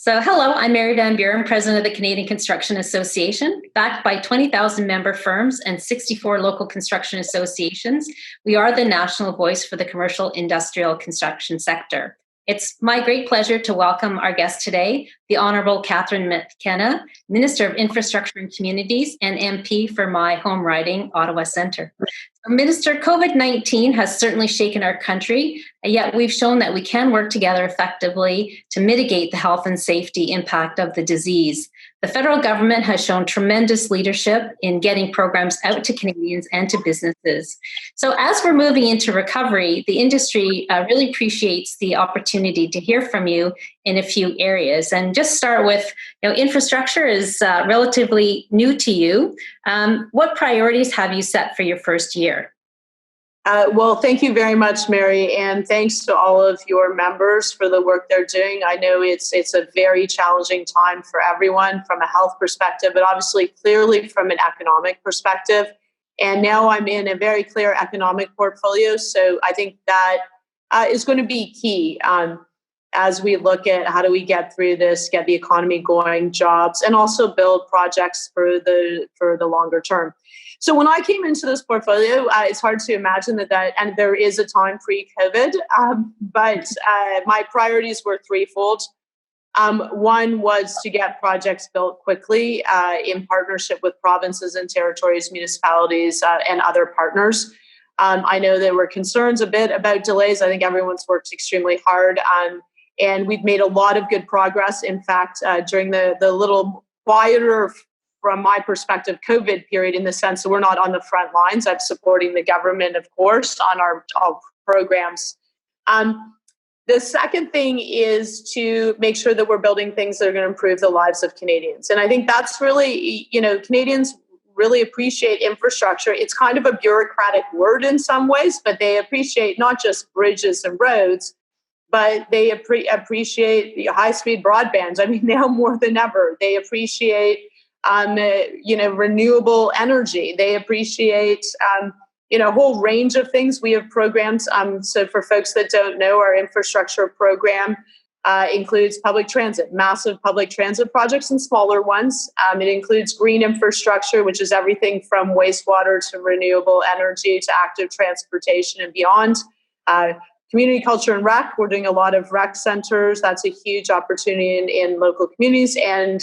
So hello, I'm Mary Van Buren, President of the Canadian Construction Association. Backed by 20,000 member firms and 64 local construction associations, we are the national voice for the commercial industrial construction sector. It's my great pleasure to welcome our guest today, the Honourable Catherine McKenna, Minister of Infrastructure and Communities and MP for my home riding, Ottawa Centre. Minister, COVID-19 has certainly shaken our country, yet we've shown that we can work together effectively to mitigate the health and safety impact of the disease. The federal government has shown tremendous leadership in getting programs out to Canadians and to businesses. So as we're moving into recovery, the industry really appreciates the opportunity to hear from you in a few areas. And just start with, infrastructure is relatively new to you. What priorities have you set for your first year? Well, thank you very much, Mary, and thanks to all of your members for the work they're doing. I know it's a very challenging time for everyone from a health perspective, but obviously clearly from an economic perspective. And now I'm in a very clear economic portfolio, so I think that is going to be key as we look at how do we get through this, get the economy going, jobs, and also build projects for the longer term. So when I came into this portfolio, it's hard to imagine that, and there is a time pre-COVID, but my priorities were threefold. One was to get projects built quickly in partnership with provinces and territories, municipalities, and other partners. I know there were concerns a bit about delays. I think everyone's worked extremely hard, and we've made a lot of good progress. In fact, during the little quieter, from my perspective, COVID period, in the sense that we're not on the front lines. I'm supporting the government, of course, on our programs. The second thing is to make sure that we're building things that are going to improve the lives of Canadians. And I think that's really, Canadians really appreciate infrastructure. It's kind of a bureaucratic word in some ways, but they appreciate not just bridges and roads, but they appreciate the high-speed broadband. I mean, now more than ever, they appreciate renewable energy. They appreciate, a whole range of things. We have programs. So for folks that don't know, our infrastructure program includes public transit, massive public transit projects and smaller ones. It includes green infrastructure, which is everything from wastewater to renewable energy to active transportation and beyond. Community culture and rec, we're doing a lot of rec centers. That's a huge opportunity in local communities. And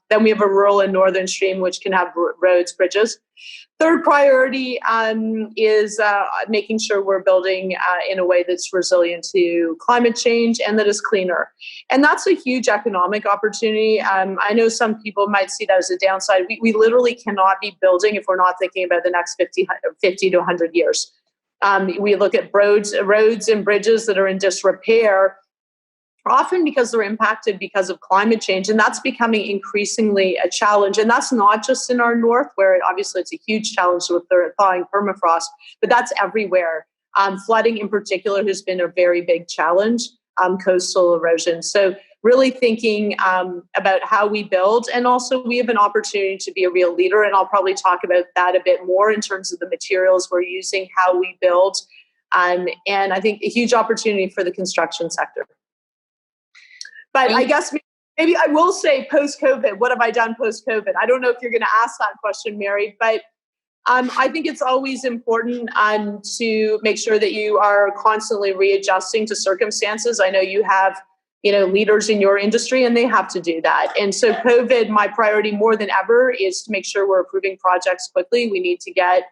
then we have a rural and northern stream, which can have roads, bridges. Third priority is making sure we're building in a way that's resilient to climate change and that is cleaner. And that's a huge economic opportunity. I know some people might see that as a downside. We literally cannot be building if we're not thinking about the next 50 to 100 years. We look at roads and bridges that are in disrepair, often because they're impacted because of climate change. And that's becoming increasingly a challenge. And that's not just in our north, where obviously it's a huge challenge with the thawing permafrost, but that's everywhere. Flooding in particular has been a very big challenge, coastal erosion. So really thinking about how we build. And also we have an opportunity to be a real leader. And I'll probably talk about that a bit more in terms of the materials we're using, how we build. And I think a huge opportunity for the construction sector. But I guess maybe I will say post-COVID, what have I done post-COVID? I don't know if you're going to ask that question, Mary, but I think it's always important to make sure that you are constantly readjusting to circumstances. I know you have leaders in your industry, and they have to do that. And so COVID, my priority more than ever is to make sure we're approving projects quickly. We need to get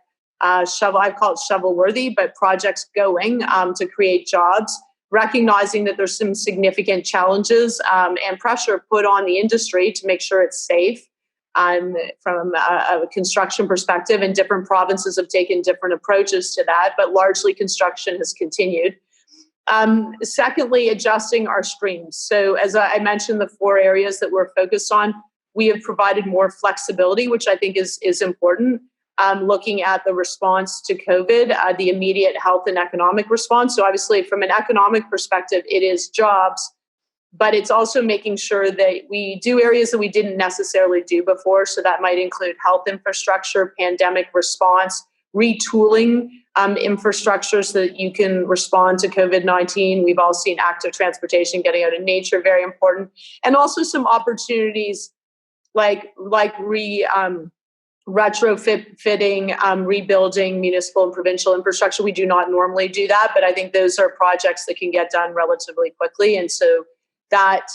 I call it shovel worthy, but projects going to create jobs, recognizing that there's some significant challenges and pressure put on the industry to make sure it's safe from a construction perspective. And different provinces have taken different approaches to that, but largely construction has continued. Secondly, adjusting our streams. So as I mentioned, the 4 areas that we're focused on, we have provided more flexibility, which I think is important. Looking at the response to COVID, the immediate health and economic response. So obviously from an economic perspective, it is jobs, but it's also making sure that we do areas that we didn't necessarily do before. So that might include health infrastructure, pandemic response, retooling infrastructure so that you can respond to COVID-19. We've all seen active transportation, getting out in nature, very important. And also some opportunities like retrofitting, rebuilding municipal and provincial infrastructure. We do not normally do that, but I think those are projects that can get done relatively quickly. And so that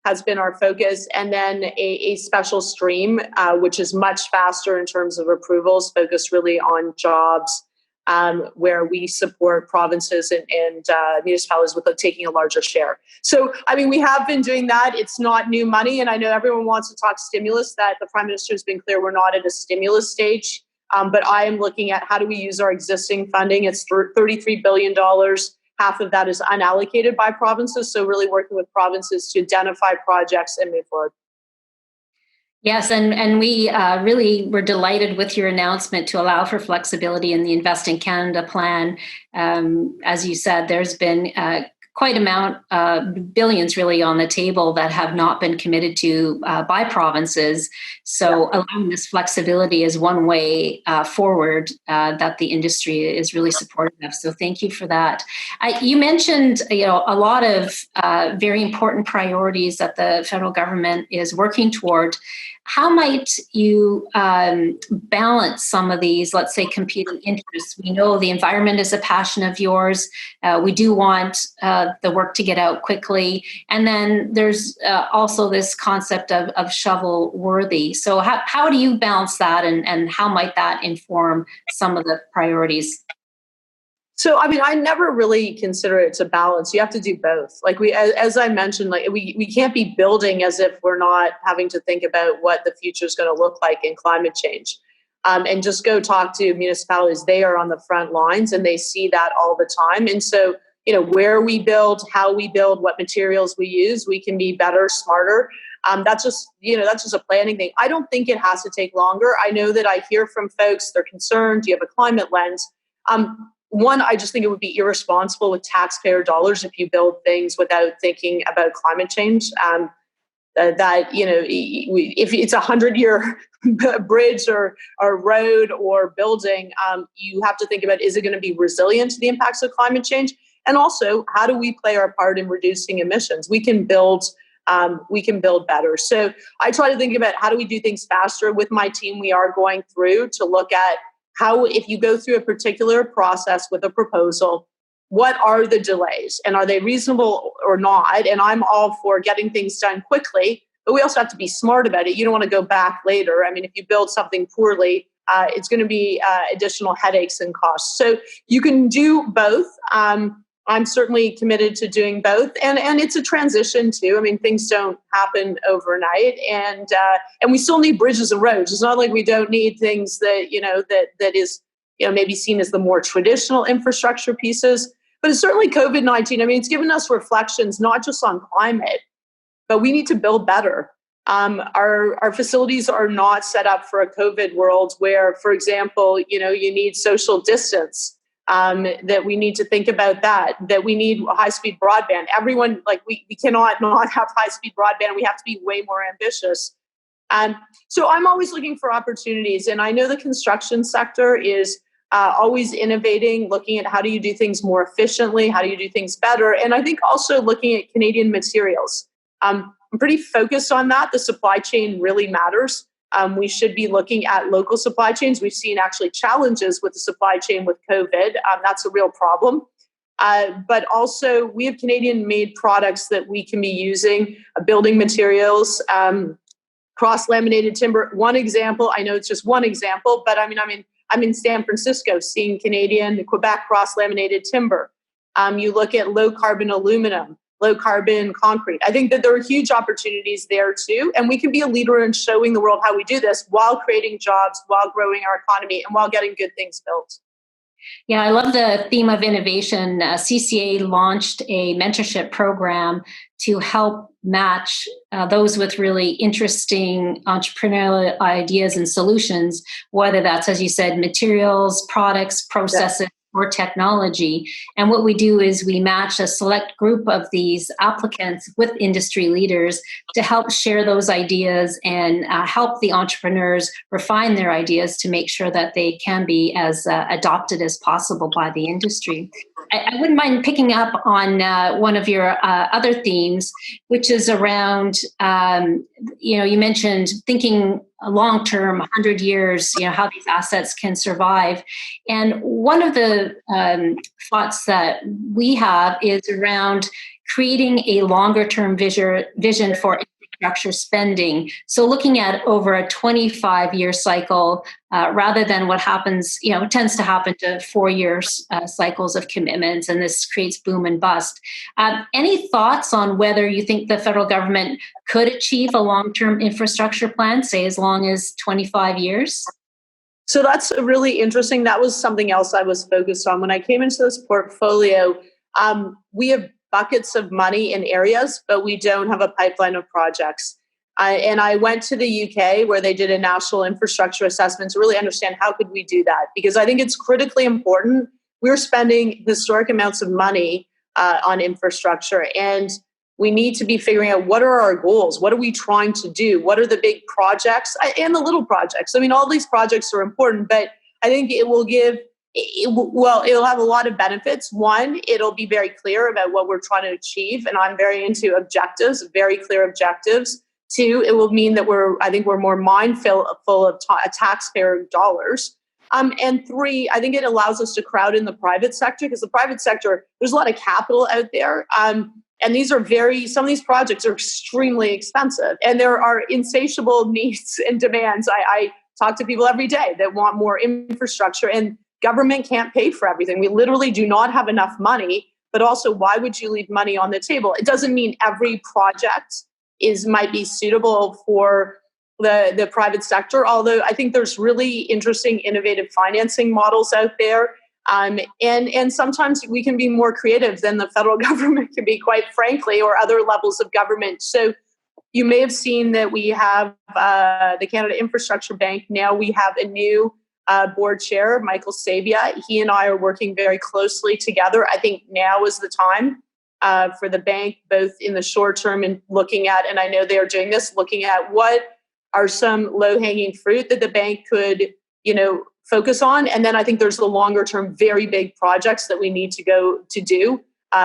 has been our focus. And then a special stream, which is much faster in terms of approvals, focused really on jobs, where we support provinces and municipalities with taking a larger share. So, I mean, we have been doing that. It's not new money. And I know everyone wants to talk stimulus, that the Prime Minister has been clear we're not at a stimulus stage. But I am looking at how do we use our existing funding. It's $33 billion. Half of that is unallocated by provinces. So really working with provinces to identify projects and move forward. Yes, and we really were delighted with your announcement to allow for flexibility in the Invest in Canada plan. As you said, there's been quite amount, billions really on the table that have not been committed to by provinces. So allowing this flexibility is one way forward that the industry is really supportive of. So thank you for that. You mentioned, a lot of very important priorities that the federal government is working toward. How might you balance some of these, let's say, competing interests? We know the environment is a passion of yours. We do want the work to get out quickly. And then there's also this concept of shovel worthy. So how do you balance that, and how might that inform some of the priorities? So, I mean, I never really consider it to balance. You have to do both. Like as I mentioned, like we can't be building as if we're not having to think about what the future is going to look like in climate change. And just go talk to municipalities. They are on the front lines and they see that all the time. And so, where we build, how we build, what materials we use, we can be better, smarter. That's just a planning thing. I don't think it has to take longer. I know that I hear from folks, they're concerned. Do you have a climate lens? One, I just think it would be irresponsible with taxpayer dollars if you build things without thinking about climate change. If it's 100-year bridge or road or building, you have to think about, is it going to be resilient to the impacts of climate change? And also, how do we play our part in reducing emissions? We can build better. So I try to think about, how do we do things faster? With my team, we are going through to look at how, if you go through a particular process with a proposal, what are the delays and are they reasonable or not? And I'm all for getting things done quickly, but we also have to be smart about it. You don't want to go back later. I mean, if you build something poorly, it's going to be additional headaches and costs. So you can do both. I'm certainly committed to doing both, and it's a transition too. I mean, things don't happen overnight, and we still need bridges and roads. It's not like we don't need things that is maybe seen as the more traditional infrastructure pieces. But it's certainly COVID-19. I mean, it's given us reflections not just on climate, but we need to build better. Our facilities are not set up for a COVID world where, for example, you need social distance. That we need to think about that we need high-speed broadband. Everyone, we cannot not have high-speed broadband. We have to be way more ambitious. So I'm always looking for opportunities. And I know the construction sector is always innovating, looking at how do you do things more efficiently, how do you do things better. And I think also looking at Canadian materials. I'm pretty focused on that. The supply chain really matters. We should be looking at local supply chains. We've seen actually challenges with the supply chain with COVID. That's a real problem. But also we have Canadian-made products that we can be using, building materials, cross-laminated timber. One example, I know it's just one example, but I'm in San Francisco seeing Canadian, Quebec cross-laminated timber. You look at low-carbon aluminum, low-carbon concrete. I think that there are huge opportunities there too, and we can be a leader in showing the world how we do this while creating jobs, while growing our economy, and while getting good things built. Yeah, I love the theme of innovation. CCA launched a mentorship program to help match those with really interesting entrepreneurial ideas and solutions, whether that's, as you said, materials, products, processes, or technology. And what we do is we match a select group of these applicants with industry leaders to help share those ideas and help the entrepreneurs refine their ideas to make sure that they can be as adopted as possible by the industry. I wouldn't mind picking up on one of your other themes, which is around, you mentioned thinking long-term, 100 years, how these assets can survive. And one of the thoughts that we have is around creating a longer-term vision for infrastructure spending. So looking at over a 25-year cycle, rather than what happens, it tends to happen to 4-year cycles of commitments, and this creates boom and bust. Any thoughts on whether you think the federal government could achieve a long-term infrastructure plan, say as long as 25 years? So that's really interesting. That was something else I was focused on. When I came into this portfolio, we have buckets of money in areas, but we don't have a pipeline of projects. And I went to the UK where they did a national infrastructure assessment to really understand how could we do that, because I think it's critically important. We're spending historic amounts of money on infrastructure, and we need to be figuring out what are our goals, what are we trying to do, what are the big projects and the little projects. I mean, all these projects are important, but I think it'll have a lot of benefits. One, it'll be very clear about what we're trying to achieve, and I'm very into objectives, very clear objectives. Two, it will mean that we're more mindful of taxpayer dollars. And three, I think it allows us to crowd in the private sector, because the private sector, there's a lot of capital out there. And some of these projects are extremely expensive, and there are insatiable needs and demands. I talk to people every day that want more infrastructure, and government can't pay for everything. We literally do not have enough money, but also why would you leave money on the table? It doesn't mean every project might be suitable for the private sector, although I think there's really interesting, innovative financing models out there. And sometimes we can be more creative than the federal government can be, quite frankly, or other levels of government. So you may have seen that we have the Canada Infrastructure Bank. Now we have a new board chair, Michael Sabia. He and I are working very closely together. I think now is the time for the bank, both in the short term and looking at, and I know they are doing this, looking at what are some low-hanging fruit that the bank could, focus on. And then I think there's the longer term, very big projects that we need to go to do.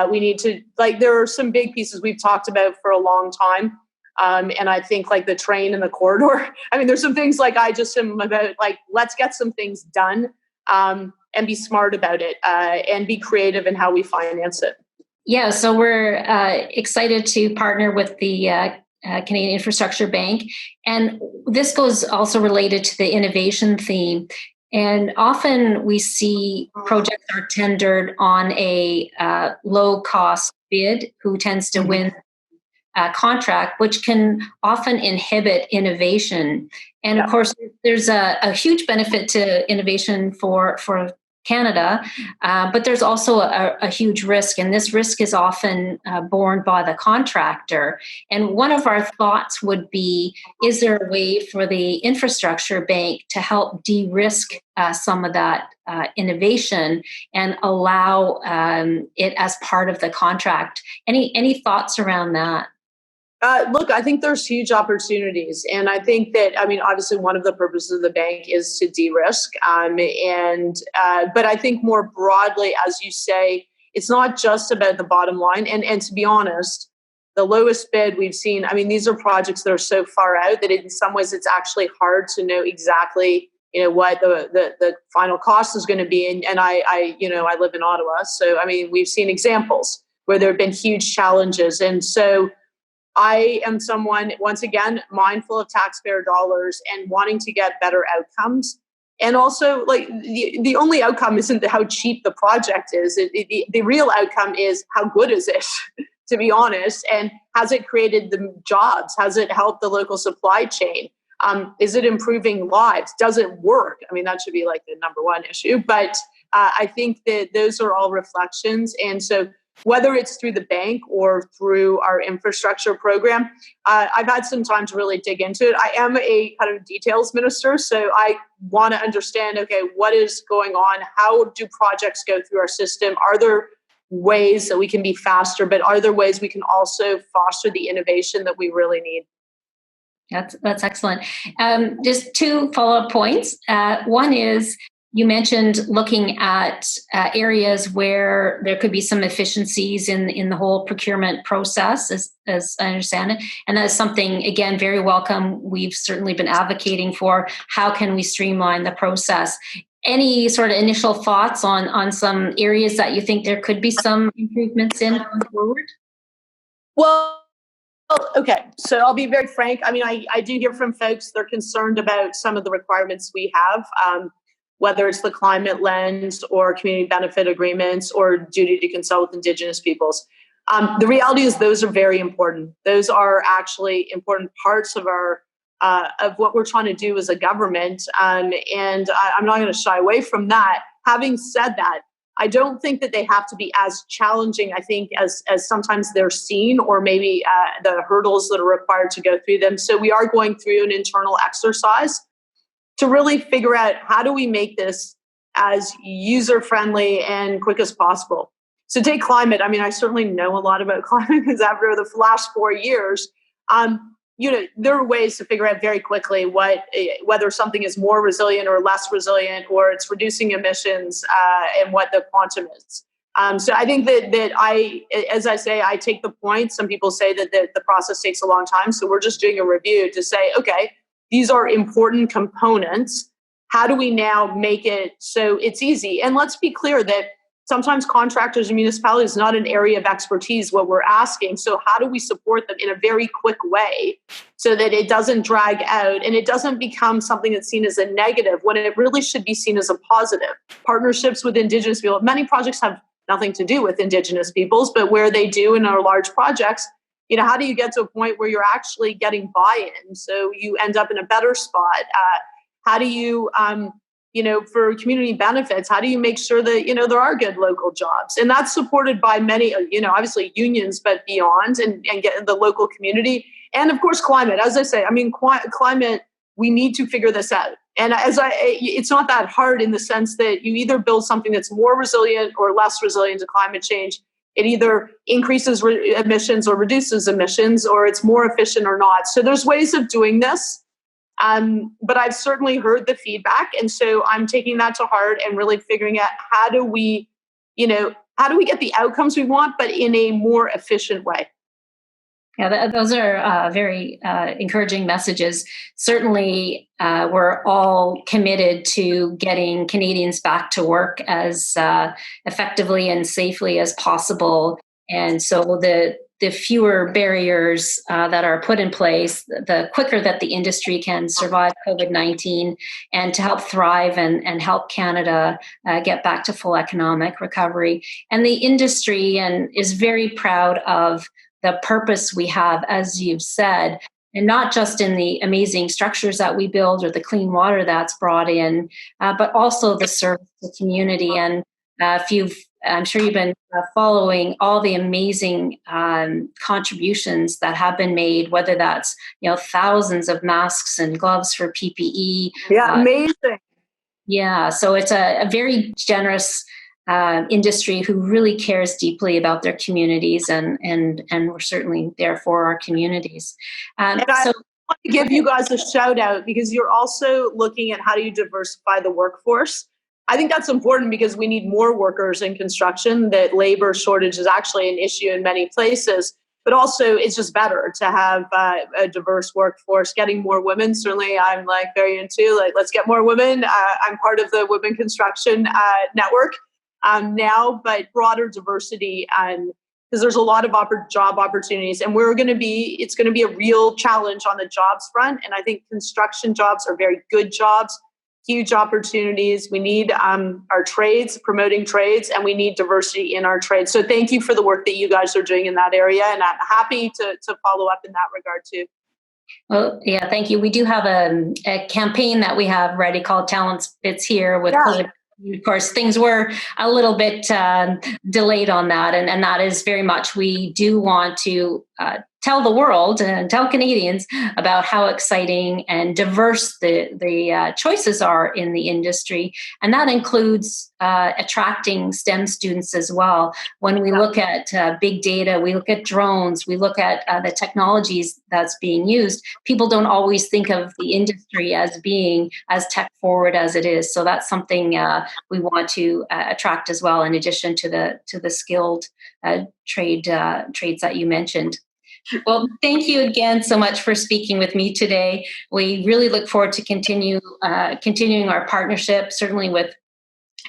We need to, there are some big pieces we've talked about for a long time. And I think the train and the corridor, there's some things I just am about, let's get some things done and be smart about it and be creative in how we finance it. Yeah, so we're excited to partner with the Canadian Infrastructure Bank. And this goes also related to the innovation theme. And often we see projects are tendered on a low-cost bid who tends to win a contract, which can often inhibit innovation. And of course, there's a huge benefit to innovation for Canada, but there's also a huge risk, and this risk is often borne by the contractor. And one of our thoughts would be, is there a way for the infrastructure bank to help de-risk some of that innovation and allow it as part of the contract? Any thoughts around that? Look, I think there's huge opportunities. And I think that, obviously one of the purposes of the bank is to de-risk. But I think more broadly, as you say, it's not just about the bottom line. And to be honest, the lowest bid we've seen, these are projects that are so far out that in some ways it's actually hard to know exactly, what the final cost is going to be. And I live in Ottawa. So, we've seen examples where there have been huge challenges. And so I am someone, once again, mindful of taxpayer dollars and wanting to get better outcomes. And also, the only outcome isn't how cheap the project is. The real outcome is how good is it, to be honest, and has it created the jobs? Has it helped the local supply chain? Is it improving lives? Does it work? That should be the number one issue. But I think that those are all reflections. And so whether it's through the bank or through our infrastructure program. I've had some time to really dig into it. I am a kind of details minister, so I want to understand, okay, what is going on? How do projects go through our system? Are there ways that we can be faster, but are there ways we can also foster the innovation that we really need? That's excellent. Just two follow-up points. One is, you mentioned looking at areas where there could be some efficiencies in the whole procurement process, as I understand it. And that is something, again, very welcome. We've certainly been advocating for. How can we streamline the process? Any sort of initial thoughts on some areas that you think there could be some improvements in going forward? Well, okay. So I'll be very frank. I mean, I do hear from folks, they're concerned about some of the requirements we have, whether it's the climate lens or community benefit agreements or duty to consult with Indigenous peoples. The reality is those are very important. Those are actually important parts of our of what we're trying to do as a government. And I'm not going to shy away from that. Having said that, I don't think that they have to be as challenging, I think, as sometimes they're seen, or maybe the hurdles that are required to go through them. So we are going through an internal exercise to really figure out, how do we make this as user-friendly and quick as possible. So take climate. I mean, I certainly know a lot about climate because after the last 4 years, there are ways to figure out very quickly whether something is more resilient or less resilient, or it's reducing emissions, and what the quantum is. So I think that as I say, I take the point. Some people say that the process takes a long time. So we're just doing a review to say, okay, these are important components. How do we now make it so it's easy? And let's be clear that sometimes contractors and municipalities is not an area of expertise what we're asking. So how do we support them in a very quick way so that it doesn't drag out and it doesn't become something that's seen as a negative when it really should be seen as a positive? Partnerships with Indigenous people. Many projects have nothing to do with Indigenous peoples, but where they do in our large projects, how do you get to a point where you're actually getting buy-in so you end up in a better spot? How do you... for community benefits, how do you make sure that, there are good local jobs? And that's supported by many, obviously unions, but beyond, and get the local community. And of course, climate. As I say, I mean, climate, we need to figure this out. And it's not that hard in the sense that you either build something that's more resilient or less resilient to climate change. It either increases emissions or reduces emissions, or it's more efficient or not. So there's ways of doing this. But I've certainly heard the feedback. And so I'm taking that to heart and really figuring out how do we get the outcomes we want, but in a more efficient way. Yeah, those are very encouraging messages. Certainly, we're all committed to getting Canadians back to work as effectively and safely as possible. And so the fewer barriers that are put in place, the quicker that the industry can survive COVID-19 and to help thrive and help Canada get back to full economic recovery. And the industry is very proud of the purpose we have, as you've said, and not just in the amazing structures that we build or the clean water that's brought in, but also the service to the community. And I'm sure you've been following all the amazing contributions that have been made, whether that's, thousands of masks and gloves for PPE. Yeah, amazing. Yeah, so it's a very generous industry who really cares deeply about their communities, and we're certainly there for our communities. And I want to give you guys a shout out because you're also looking at how do you diversify the workforce. I think that's important because we need more workers in construction. That labor shortage is actually an issue in many places, but also it's just better to have a diverse workforce. Getting more women, certainly I'm very into, let's get more women. I'm part of the Women Construction Network now, but broader diversity, because there's a lot of job opportunities, and it's going to be a real challenge on the jobs front. And I think construction jobs are very good jobs. Huge opportunities. We need our trades, promoting trades, and we need diversity in our trades. So thank you for the work that you guys are doing in that area, and I'm happy to follow up in that regard too. Well, yeah, thank you. We do have a campaign that we have ready called Talents It's Here with COVID Of course, things were a little bit delayed on that, and that is very much, we do want to tell the world and tell Canadians about how exciting and diverse the choices are in the industry, and that includes attracting STEM students as well. When we look at big data, we look at drones, we look at the technologies that's being used, people don't always think of the industry as being as tech forward as it is. So that's something we want to attract as well, in addition to the skilled trades that you mentioned. Well, thank you again so much for speaking with me today. We really look forward to continuing our partnership, certainly with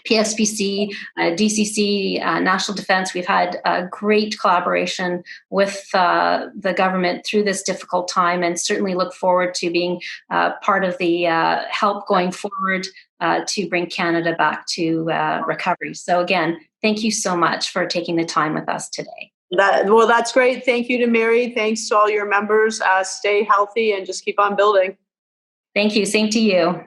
PSPC, DCC, National Defence. We've had a great collaboration with the government through this difficult time, and certainly look forward to being part of the help going forward to bring Canada back to recovery. So again, thank you so much for taking the time with us today. That's great. Thank you to Mary. Thanks to all your members. Stay healthy and just keep on building. Thank you. Same to you.